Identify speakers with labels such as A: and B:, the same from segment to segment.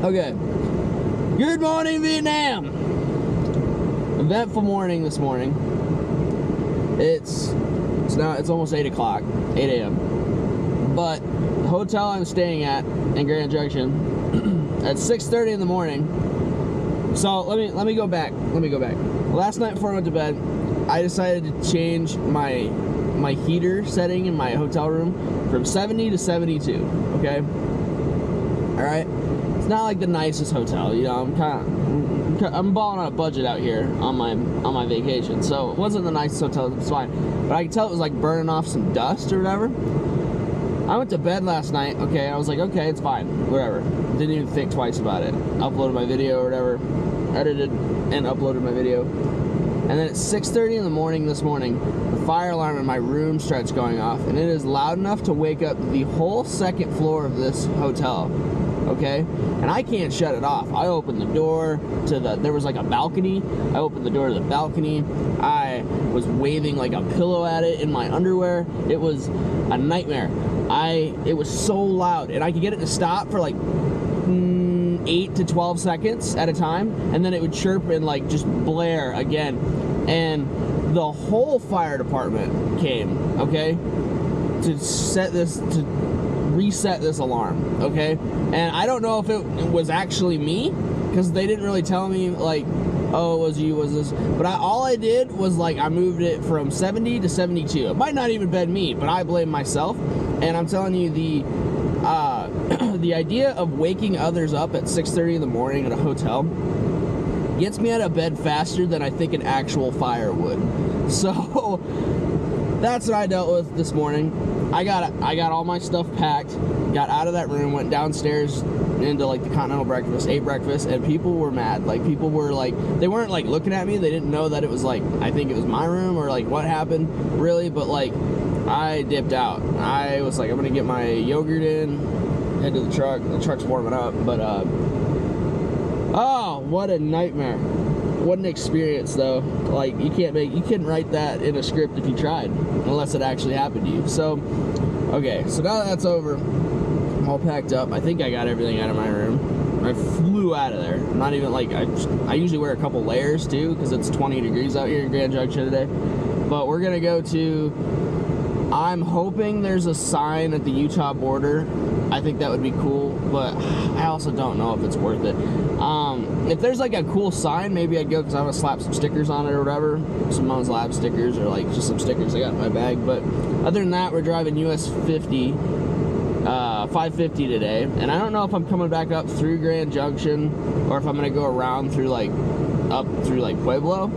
A: Okay. Good morning, Vietnam. Eventful morning this morning. It's almost 8 o'clock, 8 a.m. But the hotel I'm staying at in Grand Junction at 6:30 in the morning. So let me go back. Last night before I went to bed, I decided to change my heater setting in my hotel room from 70 to 72. Okay. All right. It's not like the nicest hotel, you know. I'm balling on a budget out here on my vacation, so it wasn't the nicest hotel. It's fine, but I could tell it was like burning off some dust or whatever. I went to bed last night. Okay, I was like, okay, it's fine, whatever. Didn't even think twice about it. Uploaded my video or whatever, edited and uploaded my video, and then at 6:30 in the morning this morning, the fire alarm in my room starts going off, and it is loud enough to wake up the whole second floor of this hotel. Okay, and I can't shut it off. I opened the door to there was like a balcony. I opened the door to the balcony. I was waving like a pillow at it in my underwear. It was a nightmare. It was so loud, and I could get it to stop for like 8 to 12 seconds at a time, and then it would chirp and like just blare again. And the whole fire department came, okay, to reset this alarm, okay? And I don't know if it was actually me, because they didn't really tell me like, oh, it was you, was this, but all I did was like I moved it from 70 to 72. It might not even been me, but I blame myself. And I'm telling you, the idea of waking others up at 6:30 in the morning at a hotel gets me out of bed faster than I think an actual fire would. So that's what I dealt with this morning. I got all my stuff packed, got out of that room, went downstairs into like the continental breakfast, ate breakfast, and people were mad. Like, people were like, they weren't like looking at me, they didn't know that it was like, I think it was my room or like what happened really, but like I dipped out. I was like, I'm gonna get my yogurt in, head to the truck's warming up, but oh, what a nightmare. What an experience though. Like, you couldn't write that in a script if you tried, unless it actually happened to you. So, okay, so now that that's over, I'm all packed up. I think I got everything out of my room. I flew out of there. Not even like, I usually wear a couple layers too, because it's 20 degrees out here in Grand Junction today. But we're gonna go to, I'm hoping there's a sign at the Utah border. I think that would be cool, but I also don't know if it's worth it. If there's like a cool sign, maybe I'd go, because I'm gonna slap some stickers on it or whatever, some Moans Labs stickers, or like just some stickers I got in my bag. But other than that, we're driving US 50, 550 today, and I don't know if I'm coming back up through Grand Junction or if I'm gonna go around through like up through like Pueblo.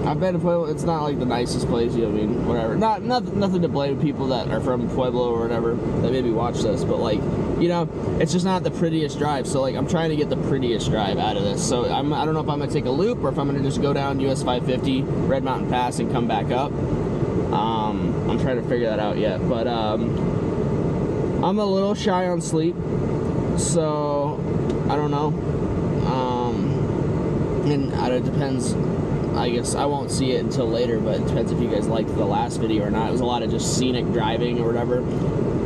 A: I've been to Pueblo. It's not like the nicest place, you know what I mean? Whatever. Nothing to blame people that are from Pueblo or whatever that maybe watch this, but like, you know, it's just not the prettiest drive. So like, I'm trying to get the prettiest drive out of this. So I don't know if I'm gonna take a loop or if I'm gonna just go down US 550, Red Mountain Pass, and come back up. I'm trying to figure that out yet, but I'm a little shy on sleep, so I don't know. And it depends. I guess I won't see it until later, but it depends if you guys liked the last video or not. It was a lot of just scenic driving or whatever.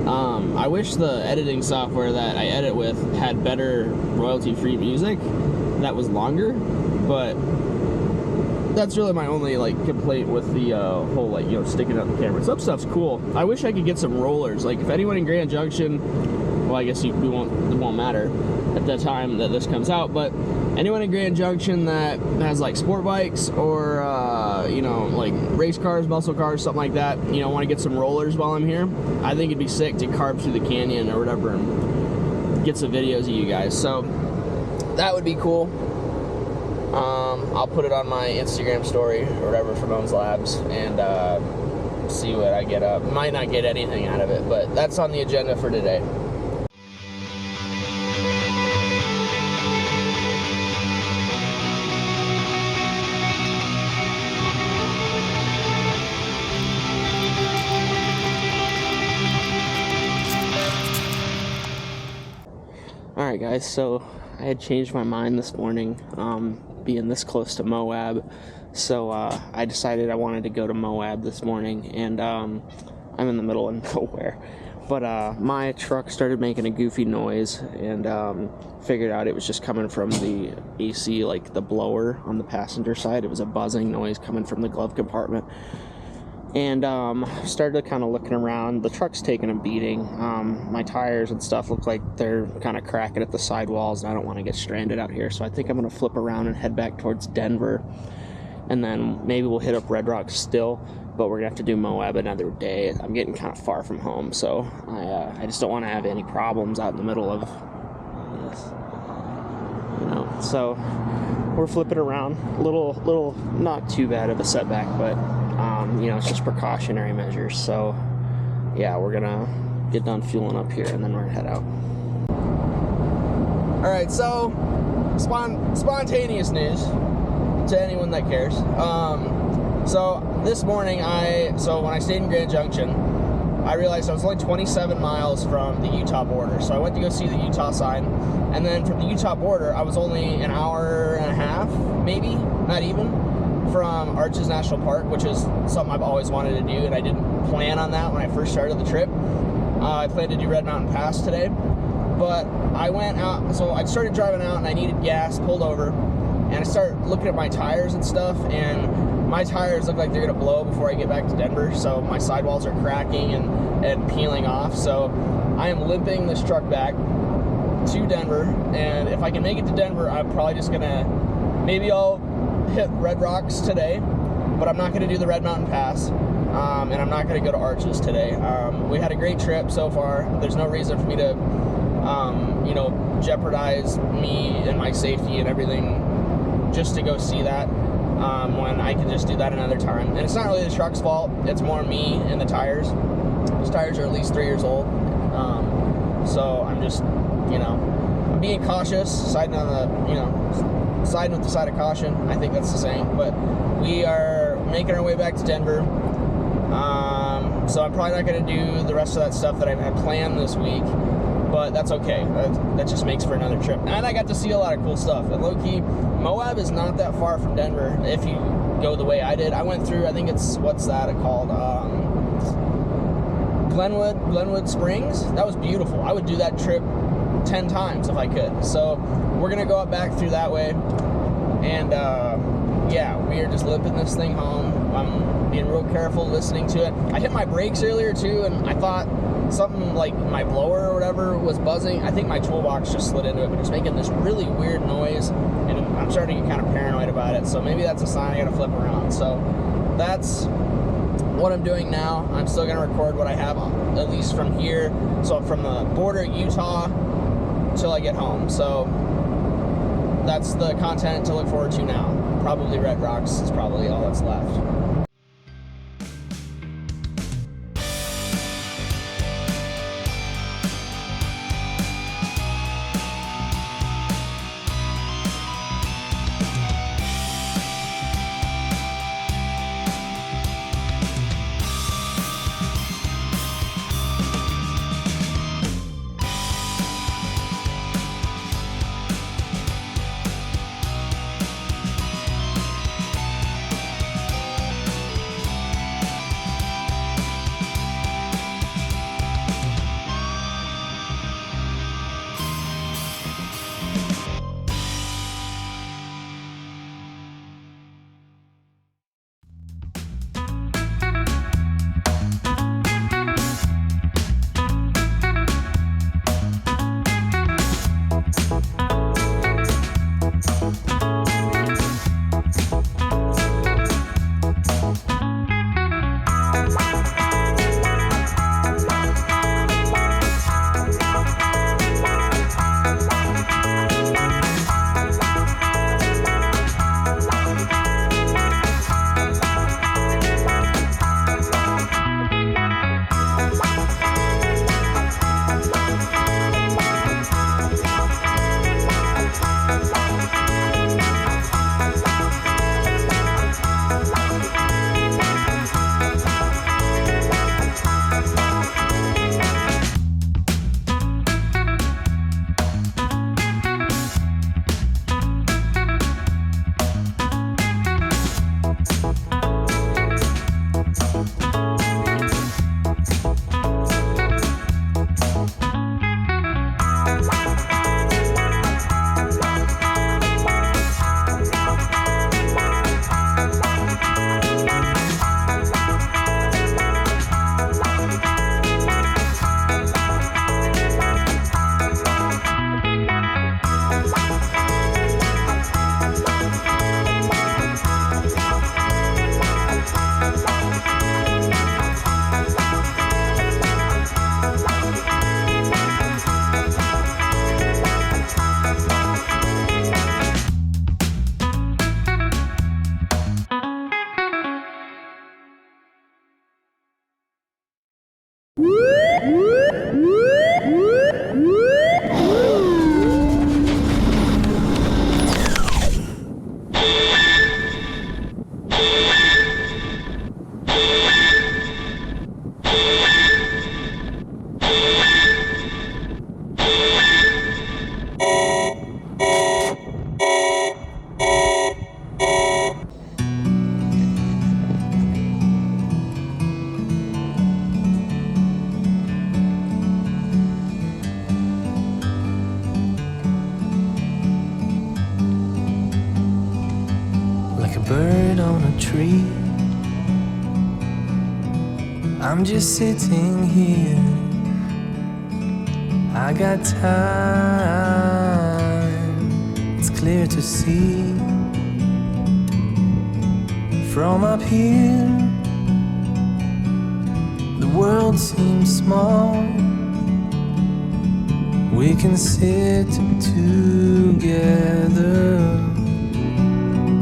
A: I wish the editing software that I edit with had better royalty-free music that was longer, but that's really my only like complaint with the whole like, you know, sticking up the camera. Some stuff's cool. I wish I could get some rollers. Like, if anyone in Grand Junction, well, I guess it won't matter at the time that this comes out, but anyone in Grand Junction that has like sport bikes or you know, like race cars, muscle cars, something like that, you know, want to get some rollers while I'm here, I think it'd be sick to carve through the canyon or whatever and get some videos of you guys. So that would be cool. I'll put it on my Instagram story or whatever for Moans Labs and see what I get up. Might not get anything out of it, but that's on the agenda for today. Alright guys, so I had changed my mind this morning, being this close to Moab, so I decided I wanted to go to Moab this morning, and I'm in the middle of nowhere. But my truck started making a goofy noise, and figured out it was just coming from the AC, like the blower on the passenger side. It was a buzzing noise coming from the glove compartment. And started kind of looking around. The truck's taking a beating. My tires and stuff look like they're kind of cracking at the sidewalls, and I don't want to get stranded out here. So I think I'm going to flip around and head back towards Denver. And then maybe we'll hit up Red Rock still, but we're going to have to do Moab another day. I'm getting kind of far from home, so I just don't want to have any problems out in the middle of this. So we're flipping around. Little, not too bad of a setback, but it's just precautionary measures. So yeah, we're gonna get done fueling up here, and then we're gonna head out. All right, so spontaneous news to anyone that cares. So this morning, when I stayed in Grand Junction, I realized I was only 27 miles from the Utah border. So I went to go see the Utah sign, and then from the Utah border, I was only an hour and a half, maybe, not even, from Arches National Park, which is something I've always wanted to do, and I didn't plan on that when I first started the trip. I planned to do Red Mountain Pass today, but I went out, so I started driving out, and I needed gas, pulled over, and I started looking at my tires and stuff, and my tires look like they're going to blow before I get back to Denver, so my sidewalls are cracking and peeling off, so I am limping this truck back to Denver, and if I can make it to Denver, I'm probably just going to, maybe I'll hit Red Rocks today, but I'm not going to do the Red Mountain Pass, and I'm not going to go to Arches today. We had a great trip so far. There's no reason for me to, jeopardize me and my safety and everything just to go see that, when I can just do that another time. And it's not really the truck's fault. It's more me and the tires. Those tires are at least 3 years old. So I'm just, I'm being cautious, siding with the side of caution. I think that's the saying. But we are making our way back to Denver. So I'm probably not going to do the rest of that stuff that I had planned this week, but that's okay. That just makes for another trip. And I got to see a lot of cool stuff. And low-key, Moab is not that far from Denver if you go the way I did. I went through, I think it's, what's that called? Glenwood Springs. That was beautiful. I would do that trip 10 times if I could. So we're going to go up back through that way. And we are just limping this thing home. I'm being real careful listening to it. I hit my brakes earlier too, and I thought something like my blower or whatever was buzzing. I think my toolbox just slid into it, but it's making this really weird noise, and I'm starting to get kind of paranoid about it. So maybe that's a sign I gotta flip around. So that's what I'm doing now. I'm still gonna record what I have, at least from here. So from the border of Utah till I get home. So that's the content to look forward to now. Probably Red Rocks is probably all that's left.
B: tree. I'm just sitting here. I got time, it's clear to see. From up here, the world seems small. We can sit together.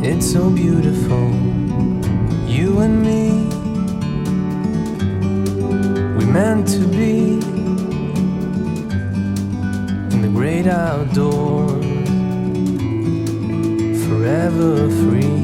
B: It's so beautiful, you and me. We meant to be in the great outdoors, forever free.